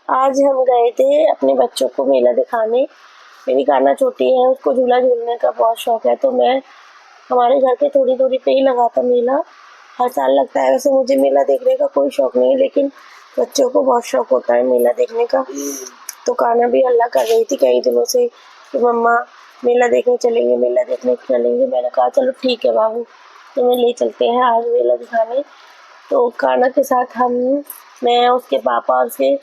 आज हम गए थे अपने बच्चों को मेला दिखाने। मेरी कान्हा छोटी है, उसको झूला झूलने का बहुत शौक है, तो मैं हमारे घर के थोड़ी दूरी पे ही लगा था मेला। हर साल लगता है। वैसे मुझे मेला देखने का कोई शौक नहीं है, लेकिन बच्चों को बहुत शौक होता है मेला देखने का। तो कान्हा भी हल्ला कर रही थी कई दिनों से कि मम्मा मेला देखने चलेंगे, मेला देखने चलेंगे। मैंने कहा चलो ठीक है बाबू, तुम्हें ले चलते हैं आज मेला दिखाने। तो कान्हा के साथ मैं, उसके पापा और उसके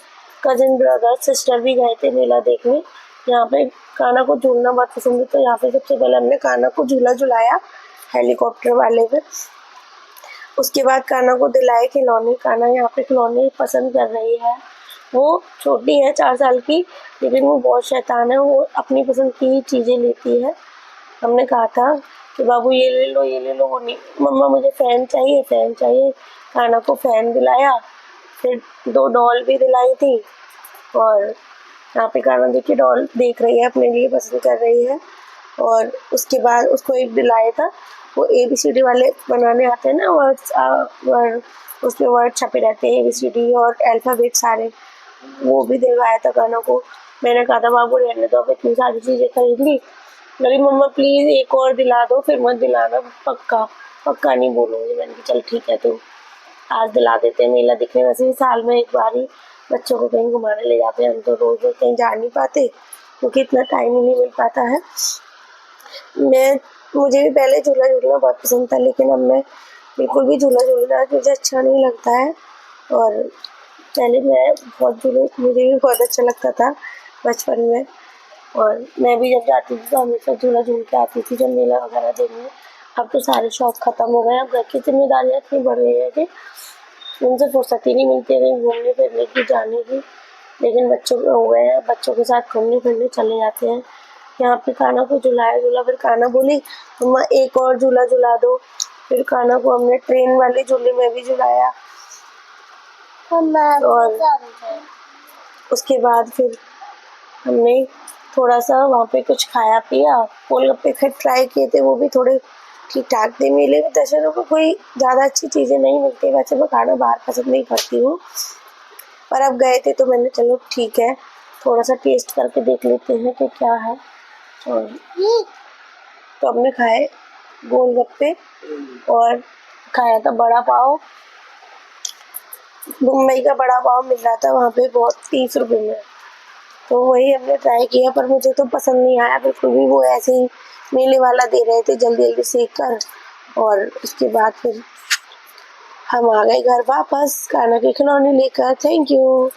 कजिन ब्रदर सिस्टर भी गए थे मेला देखने। यहाँ पे कान्हा को झूलना बहुत पसंद है, तो यहाँ पे सबसे पहले हमने कान्हा को झूला झुलाया हेलीकॉप्टर वाले में। उसके बाद कान्हा को दिलाए खिलौने। कान्हा यहाँ पे खिलौने पसंद कर रही है। वो छोटी है 4 साल की, लेकिन वो बहुत शैतान है। वो अपनी पसंद की ही चीज़ें लेती है। हमने कहा था कि बाबू ये ले लो, ये ले लो। वो नहीं, मम्मा मुझे फ़ैन चाहिए, फ़ैन चाहिए। कान्हा को फ़ैन दिलाया, फिर 2 डॉल भी दिलाई थी। और यहाँ पे कान्हा देखिए डॉल देख रही है, अपने लिए पसंद कर रही है। और उसके बाद उसको एक दिलाया था, वो ABCD वाले बनाने आते हैं ना वर्ड्स, उसमें वर्ड छपे रहते हैं ABCD और अल्फ़ाबेट सारे, वो भी दिलवाया था कान्हा को। मैंने कहा था बाबू रहने दो, अब इतनी सारी चीज़ें खरीद ली। बोली मम्मा प्लीज़ एक और दिला दो, फिर मत दिलाना, पक्का पक्का नहीं बोलूँगी। मैंने कहा चल ठीक है, तो आज दिला देते हैं। मेला दिखने वैसे ही साल में एक बार ही बच्चों को कहीं घुमाने ले जाते हैं। हम तो रोज़ रोज़ कहीं जा नहीं पाते, क्योंकि इतना टाइम ही नहीं मिल पाता है। मुझे भी पहले झूला झूलना बहुत पसंद था, लेकिन अब मैं बिल्कुल भी झूला झूलना मुझे अच्छा नहीं लगता है। और पहले मैं बहुत मुझे भी बहुत अच्छा लगता था बचपन में। और मैं भी जब जाती थी तो हमेशा झूला झूल के आती थी जब मेला वगैरह देखने। अब तो सारे शौक खत्म हो गए। अब घर की जिम्मेदारियाँ इतनी बढ़ गई है कि उनसे फुर्सत ही नहीं मिलती है कहीं घूमने फिरने की, जाने की। लेकिन बच्चों के हो गए हैं, बच्चों के साथ घूमने फिरने चले जाते हैं। यहाँ पे कान्हा को झुलाया झूला, फिर कान्हा बोली मम्मा एक और झूला झुला दो। फिर कान्हा को हमने ट्रेन वाले झूले में भी झुलाया। और उसके बाद फिर हमने थोड़ा सा वहाँ पे कुछ खाया पिया। गोलगप्पे फिर ट्राई किए थे, वो भी थोड़े ठीक ठाक थे। मेले में दर्शनों को कोई ज़्यादा अच्छी चीज़ें नहीं मिलती। वैसे मैं खाना बाहर पसंद नहीं करती हूँ, पर अब गए थे तो मैंने चलो ठीक है, थोड़ा सा टेस्ट करके देख लेते हैं कि क्या है। और तो हमने खाए गोलगप्पे और खाया था बड़ा पाव। मुंबई का बड़ा पाव मिल रहा था वहाँ पे बहुत 30 रुपये में, तो वही हमने ट्राई किया, पर मुझे तो पसंद नहीं आया बिल्कुल भी। वो ऐसे ही मेले वाला दे रहे थे जल्दी जल्दी सेक कर। और उसके बाद फिर हम आ गए घर वापस कान्हा के खिलौने लेकर। Thank you.